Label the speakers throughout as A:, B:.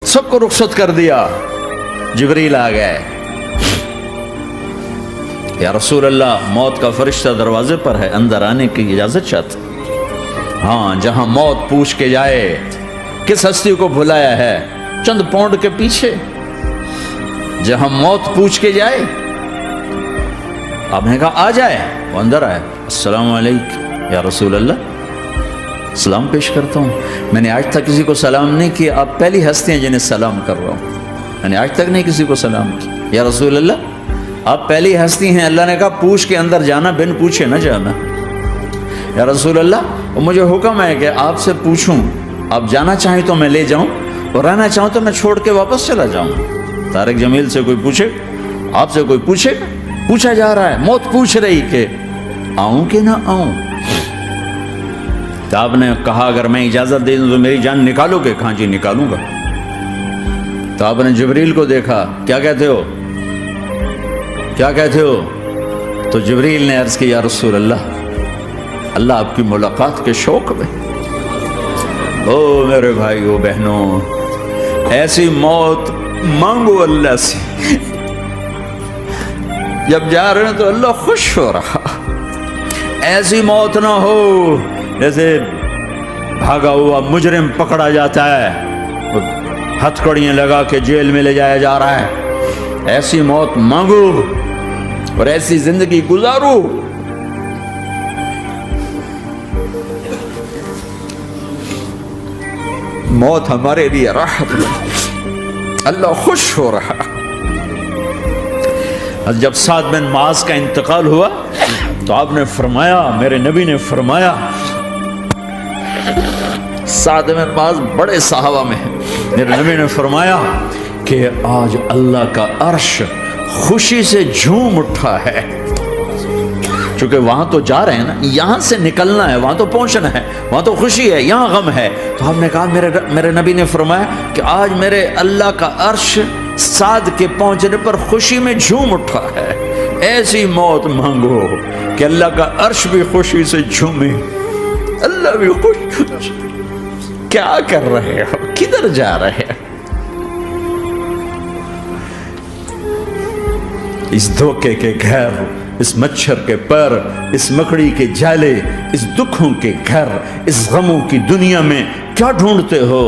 A: سب کو رخصت کر دیا. جبریل آ گئے. یا رسول اللہ موت کا فرشتہ دروازے پر ہے, اندر آنے کی اجازت چاہتا. ہاں, جہاں موت پوچھ کے جائے کس ہستی کو بھلایا ہے, چند پاؤنڈ کے پیچھے, جہاں موت پوچھ کے جائے. آپ نے کہا آ جائے, وہ اندر آئے. السلام علیکم یا رسول اللہ, سلام پیش کرتا ہوں. میں نے آج تک کسی کو سلام نہیں کیا, آپ پہلی ہستی ہیں جنہیں سلام کر رہا ہوں. میں نے آج تک نہیں کسی کو سلام کیا. یا رسول اللہ آپ پہلی ہستی ہیں. اللہ نے کہا پوچھ کے اندر جانا, بن پوچھے نہ جانا. یا رسول اللہ مجھے حکم ہے کہ آپ سے پوچھوں, آپ جانا چاہیں تو میں لے جاؤں, اور رہنا چاہوں تو میں چھوڑ کے واپس چلا جاؤں. طارق جمیل سے کوئی پوچھے, آپ سے کوئی پوچھے, پوچھا جا رہا ہے, موت پوچھ رہی کہ آؤں کہ نہ آؤں. تو آپ نے کہا اگر میں اجازت دے دوں تو میری جان نکالو گے؟ کہاں جی نکالوں گا. تو آپ نے جبریل کو دیکھا, کیا کہتے ہو, کیا کہتے ہو؟ تو جبریل نے عرض کی یا رسول اللہ, اللہ آپ کی ملاقات کے شوق میں. او میرے بھائیو بہنوں, ایسی موت مانگو اللہ سے. جب جا رہے ہیں تو اللہ خوش ہو رہا. ایسی موت نہ ہو جیسے بھاگا ہوا مجرم پکڑا جاتا ہے, ہتھکڑیاں لگا کے جیل میں لے جایا جا رہا ہے. ایسی موت مانگو اور ایسی زندگی گزارو. موت ہمارے لیے راحت ہے, اللہ خوش ہو رہا. جب سعد بن معاذ کا انتقال ہوا تو آپ نے فرمایا, میرے نبی نے فرمایا, سعد بن معاذ بڑے صحابہ میں ہیں, میرے نبی نے فرمایا کہ آج اللہ کا عرش خوشی سے جھوم اٹھا ہے. چونکہ وہاں تو جا رہے ہیں نا, یہاں سے نکلنا ہے, وہاں تو پہنچنا ہے, وہاں تو خوشی ہے, یہاں غم ہے. تو ہم نے کہا, میرے نبی نے فرمایا کہ آج میرے اللہ کا عرش سعد کے پہنچنے پر خوشی میں جھوم اٹھا ہے. ایسی موت مانگو کہ اللہ کا عرش بھی خوشی سے جھومے, اللہ بھی خوش. کیا کر رہے ہو, کدھر جا رہے ہیں؟ اس دھوکے کے گھر, اس مچھر کے پر, اس مکڑی کے جالے, اس دکھوں کے گھر, اس غموں کی دنیا میں کیا ڈھونڈتے ہو؟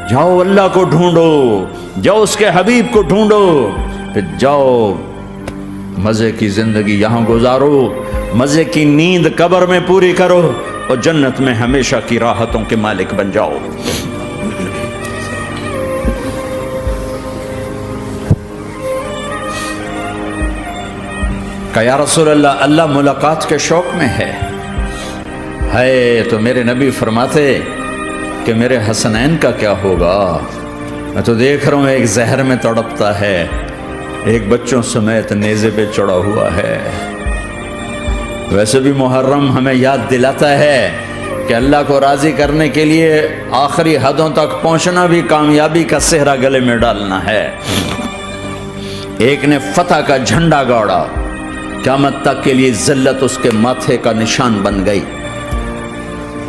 A: جاؤ اللہ کو ڈھونڈو, جاؤ اس کے حبیب کو ڈھونڈو, پھر جاؤ مزے کی زندگی یہاں گزارو, مزے کی نیند قبر میں پوری کرو, اور جنت میں ہمیشہ کی راحتوں کے مالک بن جاؤ. کہ یا رسول اللہ, اللہ ملاقات کے شوق میں ہے. تو میرے نبی فرماتے کہ میرے حسنین کا کیا ہوگا؟ میں تو دیکھ رہا ہوں ایک زہر میں تڑپتا ہے, ایک بچوں سمیت نیزے پہ چڑھا ہوا ہے. ویسے بھی محرم ہمیں یاد دلاتا ہے کہ اللہ کو راضی کرنے کے لیے آخری حدوں تک پہنچنا بھی کامیابی کا صحرا گلے میں ڈالنا ہے. ایک نے فتح کا جھنڈا گاڑا, قیامت تک کے لیے ذلت اس کے ماتھے کا نشان بن گئی.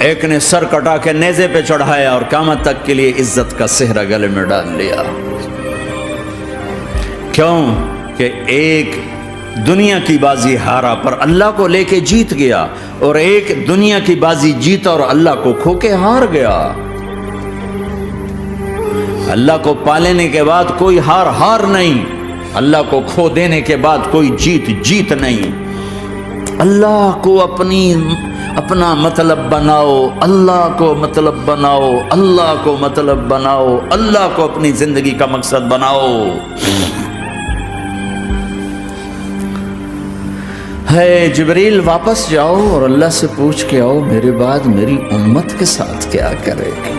A: ایک نے سر کٹا کے نیزے پہ چڑھایا اور قیامت تک کے لیے عزت کا صحرا گلے میں ڈال لیا. کیوں کہ ایک دنیا کی بازی ہارا پر اللہ کو لے کے جیت گیا, اور ایک دنیا کی بازی جیتا اور اللہ کو کھو کے ہار گیا. اللہ کو پالینے کے بعد کوئی ہار نہیں, اللہ کو کھو دینے کے بعد کوئی جیت نہیں. اللہ کو اپنا مطلب بناؤ, اللہ کو مطلب بناؤ, اللہ کو مطلب بناؤ, اللہ کو اپنی زندگی کا مقصد بناؤ. ہے جبریل واپس جاؤ اور اللہ سے پوچھ کے آؤ میرے بعد میری امت کے ساتھ کیا کرے گا.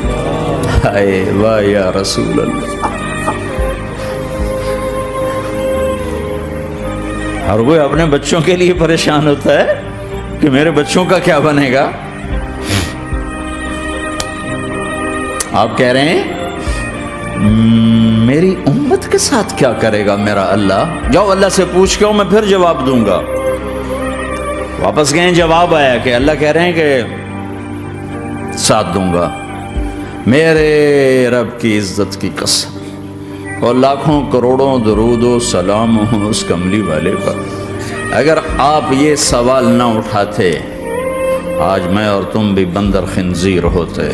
A: ہائے واہ یا رسول اللہ. ہر کوئی اپنے بچوں کے لیے پریشان ہوتا ہے کہ میرے بچوں کا کیا بنے گا. آپ کہہ رہے ہیں میری امت کے ساتھ کیا کرے گا میرا اللہ. جاؤ اللہ سے پوچھ کے میں پھر جواب دوں گا. واپس گئے, جواب آیا کہ اللہ کہہ رہے ہیں کہ ساتھ دوں گا. میرے رب کی عزت کی قسم, اور لاکھوں کروڑوں درود و سلام ہوں اس کملی والے پر۔ اگر آپ یہ سوال نہ اٹھاتے آج میں اور تم بھی بندر خنزیر ہوتے۔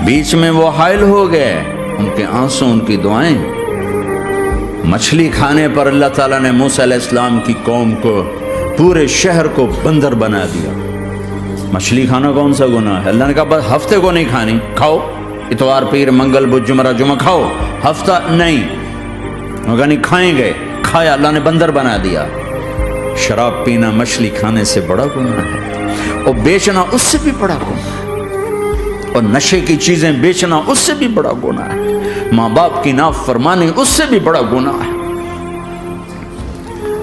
A: بیچ میں وہ حائل ہو گئے، ان کے آنسو، ان کی دعائیں۔ مچھلی کھانے پر اللہ تعالیٰ نے موسیٰ علیہ السلام کی قوم کو، پورے شہر کو بندر بنا دیا۔ مچھلی کھانا کون سا گناہ ہے؟ اللہ نے کہا بس ہفتے کو نہیں کھانی، کھاؤ، اتوار پیر منگل بدھ جمعہ جمعہ کھاؤ، ہفتہ نہیں۔ مگر نہیں کھائیں گے، کھایا، اللہ نے بندر بنا دیا۔ شراب پینا مچھلی کھانے سے بڑا گناہ ہے، اور بیچنا اس سے بھی بڑا گناہ ہے، اور نشے کی چیزیں بیچنا اس سے بھی بڑا گناہ ہے، ماں باپ کی نافرمانی اس سے بھی بڑا گناہ ہے۔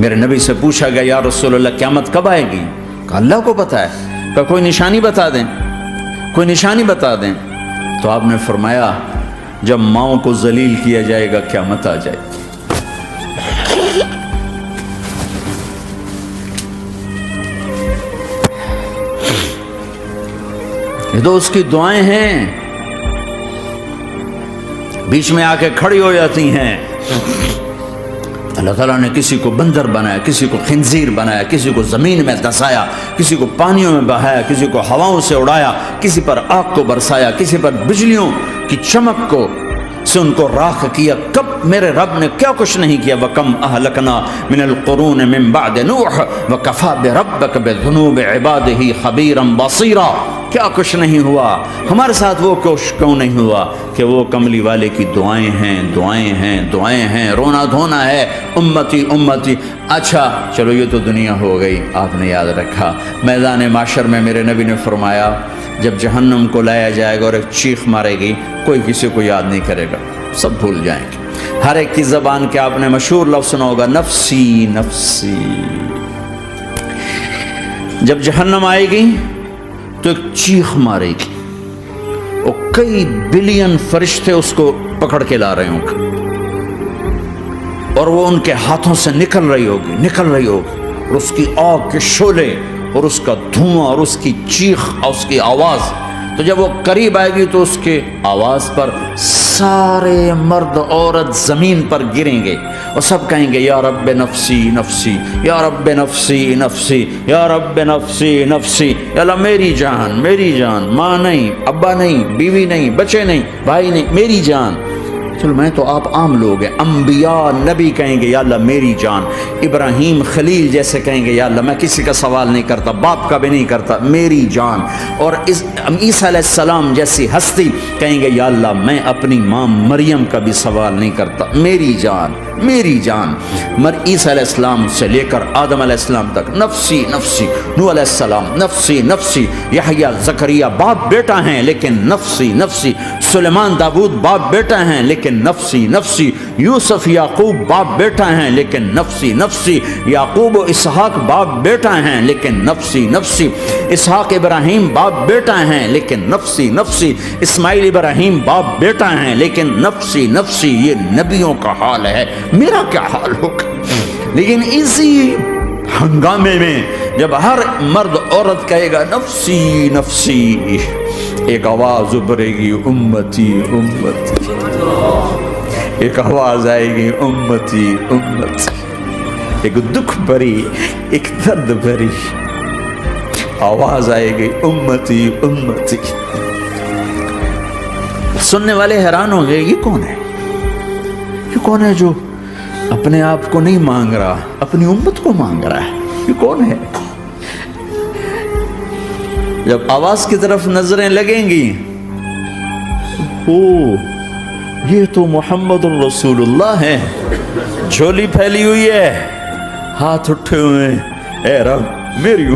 A: میرے نبی سے پوچھا گیا یا رسول اللہ قیامت کب آئے گی؟ کہا اللہ کو پتہ ہے۔ کہا کوئی نشانی بتا دیں، کوئی نشانی بتا دیں۔ تو آپ نے فرمایا جب ماؤں کو ذلیل کیا جائے گا قیامت آ جائے گی۔ یہ تو اس کی دعائیں ہیں، بیچ میں آ کے کھڑی ہو جاتی ہیں۔ اللہ تعالیٰ نے کسی کو بندر بنایا، کسی کو خنزیر بنایا، کسی کو زمین میں دسایا، کسی کو پانیوں میں بہایا، کسی کو ہواؤں سے اڑایا، کسی پر آگ کو برسایا، کسی پر بجلیوں کی چمک کو سے ان کو راکھ کیا۔ کب میرے رب نے کیا کچھ نہیں کیا۔ وَكَمْ أَهْلَكْنَا مِنَ الْقُرُونِ مِنْ بَعْدِ نُوحٍ وَكَفَى بِرَبِّكَ بِذُنُوبِ عِبَادِهِ خَبِيرًا بَصِيرًا۔ کیا کچھ نہیں ہوا ہمارے ساتھ، وہ کچھ کیوں نہیں ہوا کہ وہ کملی والے کی دعائیں ہیں، دعائیں ہیں، دعائیں ہیں، رونا دھونا ہے، امتی امتی۔ اچھا چلو یہ تو دنیا ہو گئی، آپ نے یاد رکھا میدان معاشر میں میرے نبی نے فرمایا جب جہنم کو لایا جائے گا اور ایک چیخ مارے گی، کوئی کسی کو یاد نہیں کرے گا، سب بھول جائیں گے۔ ہر ایک کی زبان کے آپ نے مشہور لفظ سنا ہوگا نفسی نفسی۔ جب جہنم آئے گی تو ایک چیخ مارے گی، اور کئی بلین فرشتے اس کو پکڑ کے لا رہے ہوں گے، اور وہ ان کے ہاتھوں سے نکل رہی ہوگی، اور اس کی آگ کے شعلے اور اس کا دھواں اور اس کی چیخ اور اس کی آواز۔ تو جب وہ قریب آئے گی تو اس کے آواز پر سارے مرد عورت زمین پر گریں گے اور سب کہیں گے یا رب نفسی نفسی، یا رب نفسی نفسی، یا رب نفسی نفسی۔ یا اللہ میری جان، میری جان، ماں نہیں، ابا نہیں، بیوی نہیں، بچے نہیں، بھائی نہیں، میری جان۔ چلو میں تو آپ عام لوگ ہیں، انبیاء نبی کہیں گے یا اللہ میری جان، ابراہیم خلیل جیسے کہیں گے یا اللہ میں کسی کا سوال نہیں کرتا، باپ کا بھی نہیں کرتا، میری جان۔ اور عیسیٰ علیہ السلام جیسی ہستی کہیں گے یا اللہ میں اپنی ماں مریم کا بھی سوال نہیں کرتا، میری جان، میری جان۔ عیسیٰ علیہ السلام سے لے کر آدم علیہ السلام تک نفسی نفسی، نوح علیہ السلام نفسی نفسی، یحییٰ زکریا باپ بیٹا ہیں لیکن نفسی نفسی، سلیمان داؤد باپ بیٹا ہیں لیکن نفسی نفسی، یوسف یعقوب باپ بیٹا ہیں لیکن نفسی نفسی، یعقوب و اسحاق باپ بیٹا ہیں لیکن نفسی نفسی، اسحاق ابراہیم باپ بیٹا ہیں لیکن نفسی نفسی، اسماعیل ابراہیم باپ بیٹا ہیں لیکن نفسی نفسی۔ یہ نبیوں کا حال ہے، میرا کیا حال ہوگا؟ لیکن اسی ہنگامے میں جب ہر مرد عورت کہے گا نفسی نفسی، ایک آواز ابھرے گی امتی امتی، ایک آواز آئے گی امتی امتی، ایک دکھ بھری، ایک درد بھری آواز آئے گی امتی امتی۔ سننے والے حیران ہو گئے یہ کون ہے، یہ کون ہے جو اپنے آپ کو نہیں مانگ رہا، اپنی امت کو مانگ رہا ہے، یہ کون ہے؟ جب آواز کی طرف نظریں لگیں گی، یہ تو محمد الرسول اللہ ہے، جھولی پھیلی ہوئی ہے، ہاتھ اٹھے ہوئے ہیں، اے رب میری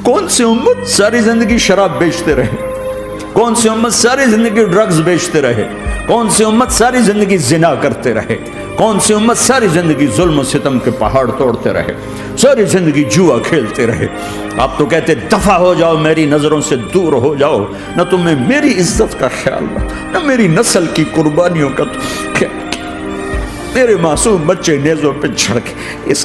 A: کون سی امت ساری زندگی شراب بیچتے رہے، کون سی امت ساری زندگی ڈرگز بیچتے رہے، کون سی امت ساری زندگی زنا کرتے رہے، کون سی امت ساری زندگی ظلم و ستم کے پہاڑ توڑتے رہے، ساری زندگی جوا کھیلتے رہے۔ آپ تو کہتے دفع ہو جاؤ، میری نظروں سے دور ہو جاؤ، نہ تمہیں میری عزت کا خیال نہ میری نسل کی قربانیوں کا خیال، میرے معصوم بچے نیزوں پہ چڑھ کے اس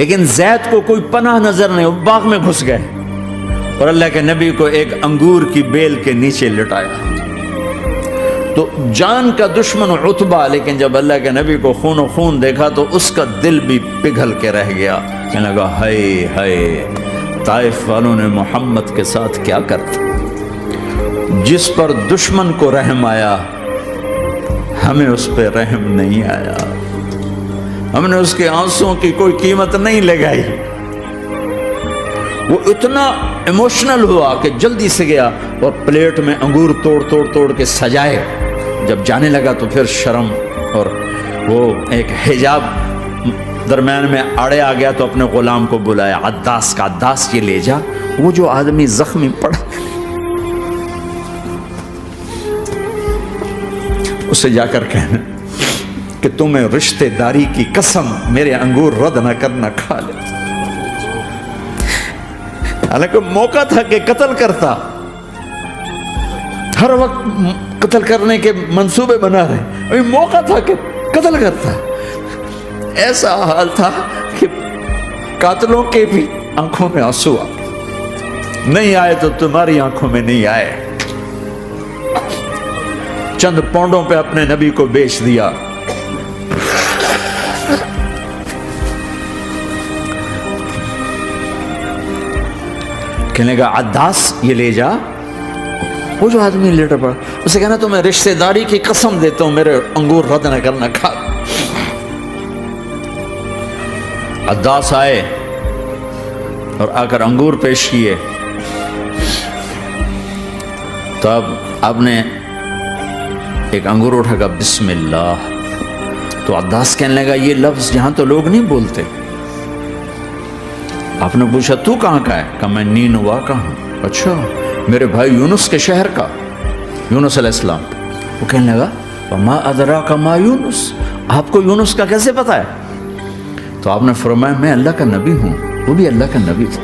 A: لیکن زید کو کوئی پناہ نظر نہیں، وہ باغ میں گھس گئے اور اللہ کے نبی کو ایک انگور کی بیل کے نیچے لٹایا۔ تو جان کا دشمن عتبہ، لیکن جب اللہ کے نبی کو خون و خون دیکھا تو اس کا دل بھی پگھل کے رہ گیا، کہنے لگا ہائے ہائے، طائف والوں نے محمد کے ساتھ کیا کرتا۔ جس پر دشمن کو رحم آیا ہمیں اس پہ رحم نہیں آیا، ہم نے اس کے آنسوں کی کوئی قیمت نہیں لگائی۔ وہ اتنا ایموشنل ہوا کہ جلدی سے گیا اور پلیٹ میں انگور توڑ کے سجائے۔ جب جانے لگا تو پھر شرم اور وہ ایک حجاب درمیان میں آڑے آ گیا تو اپنے غلام کو بلایا، عداس کا، عداس یہ لے جا وہ جو آدمی زخمی پڑا، اسے جا کر کہنا کہ تمہیں رشتہ داری کی قسم میرے انگور رد نہ کرنا، کھا لے۔ حالانکہ موقع تھا کہ قتل کرتا، ہر وقت قتل کرنے کے منصوبے بنا رہے، ابھی موقع تھا کہ قتل کرتا۔ ایسا حال تھا کہ قاتلوں کے بھی آنکھوں میں آنسو نہیں آئے تو تمہاری آنکھوں میں نہیں آئے۔ چند پونڈوں پہ اپنے نبی کو بیچ دیا۔ کہنے لگا عداس یہ لے جا، وہ جو آدمی لیٹر پڑا، اسے کہنا تو میں رشتہ داری کی قسم دیتا ہوں میرے انگور رد نہ کرنا، کھا۔ عداس آئے اور آ کر انگور پیش کیے، تو اب آپ نے ایک انگور اٹھا کر بسم اللہ، تو عداس کہنے لگا یہ لفظ یہاں تو لوگ نہیں بولتے۔ آپ نے پوچھا تو کہاں کا ہے؟ کہا میں نینوا کا ہوں۔ اچھا، میرے بھائی یونس کے شہر کا، یونس علیہ السلام۔ وہ کہنے لگا وما ادراک ما یونس، آپ کو یونس کا کیسے پتا ہے؟ تو آپ نے فرمایا میں اللہ کا نبی ہوں، وہ بھی اللہ کا نبی تھا۔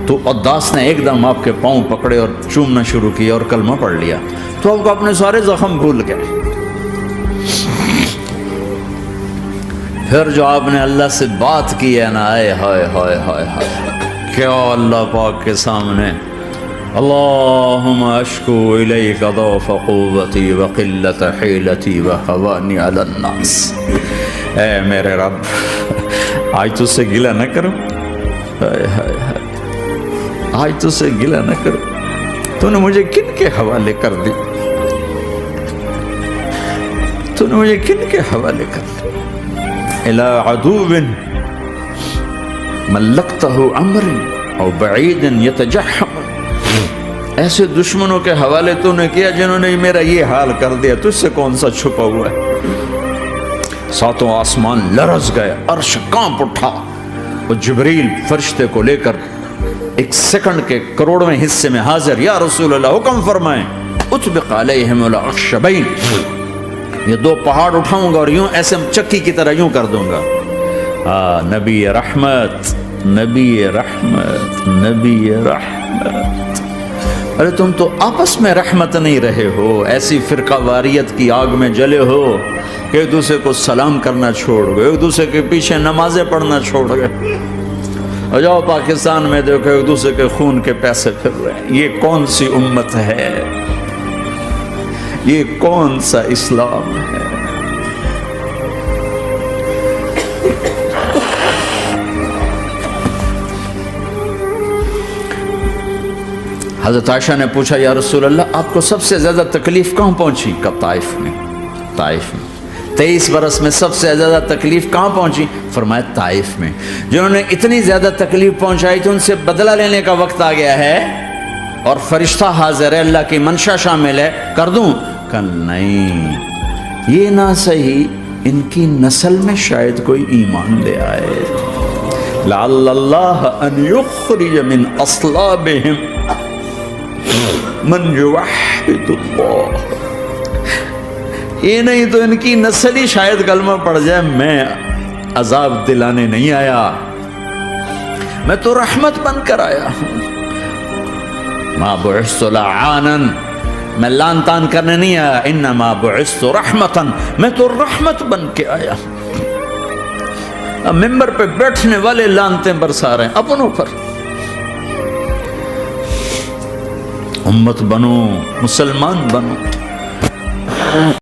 A: تو عداس نے ایک دم آپ کے پاؤں پکڑے اور چومنا شروع کیا اور کلمہ پڑھ لیا، تو آپ کو اپنے سارے زخم بھول گئے۔ پھر جو آپ نے اللہ سے بات کی ہے نا، آئے ہائے ہائے ہائے ہائے، کیا اللہ پاک کے سامنے اللہم اشکو الیک ضعف قوتی وقلت حیلتی وہوانی علی الناس، اے میرے رب آج تجھ سے گلہ نہ کروں، ہائے ہائے ہائے، آج تجھ سے گلہ نہ کروں، تو نے مجھے کن کے حوالے کر دی، تو نے مجھے کن کے حوالے کر دی، الى عدو ملکتہ عمری او بعید یتجحم، ایسے دشمنوں کے حوالے تو نے کیا جنہوں نے میرا یہ حال کر دیا، تجھ سے کون سا چھپا ہوا ہے۔ ساتوں آسمان لرز گئے، عرش کانپ اٹھا، اور جبریل فرشتے کو لے کر ایک سیکنڈ کے کروڑویں حصے میں حاضر، یا رسول اللہ حکم فرمائیں اطبق علیہم الاخشبین، یہ دو پہاڑ اٹھاؤں گا اور یوں ایسے چکی کی طرح یوں کر دوں گا۔ نبی رحمت، نبی رحمت، نبی رحمت، ارے تم تو آپس میں رحمت نہیں رہے ہو، ایسی فرقہ واریت کی آگ میں جلے ہو کہ ایک دوسرے کو سلام کرنا چھوڑ گئے، ایک دوسرے کے پیچھے نمازیں پڑھنا چھوڑ گئے، اور جاؤ پاکستان میں دیکھو ایک دوسرے کے خون کے پیسے پھر رہے ہیں۔ یہ کون سی امت ہے؟ یہ کون سا اسلام ہے؟ حضرت عائشہ نے پوچھا یا رسول اللہ آپ کو سب سے زیادہ تکلیف کہاں پہنچی؟ کہا طائف میں، طائف میں۔ 23 برس میں سب سے زیادہ تکلیف کہاں پہنچی؟ فرمایا طائف میں۔ جنہوں نے اتنی زیادہ تکلیف پہنچائی تو ان سے بدلہ لینے کا وقت آ گیا ہے، اور فرشتہ حاضر ہے، اللہ کی منشا شامل ہے، کر دوں؟ کہ نہیں، یہ نہ صحیح، ان کی نسل میں شاید کوئی ایمان لے آئے، لعل اللہ ان یخرج من اصلابہم من یوحد اللہ، یہ نہیں تو ان کی نسل ہی شاید کلمہ پڑھ جائے۔ میں عذاب دلانے نہیں آیا، میں تو رحمت بن کر آیا ہوں، ما بعثت لعانا، میں لان تان کرنے نہیں آیا، انما بعثت رحمتا، میں تو رحمت بن کے آیا ہوں۔ ممبر پہ بیٹھنے والے لعنتیں برسا رہے ہیں اپنوں پر. امت بنو، مسلمان بنو.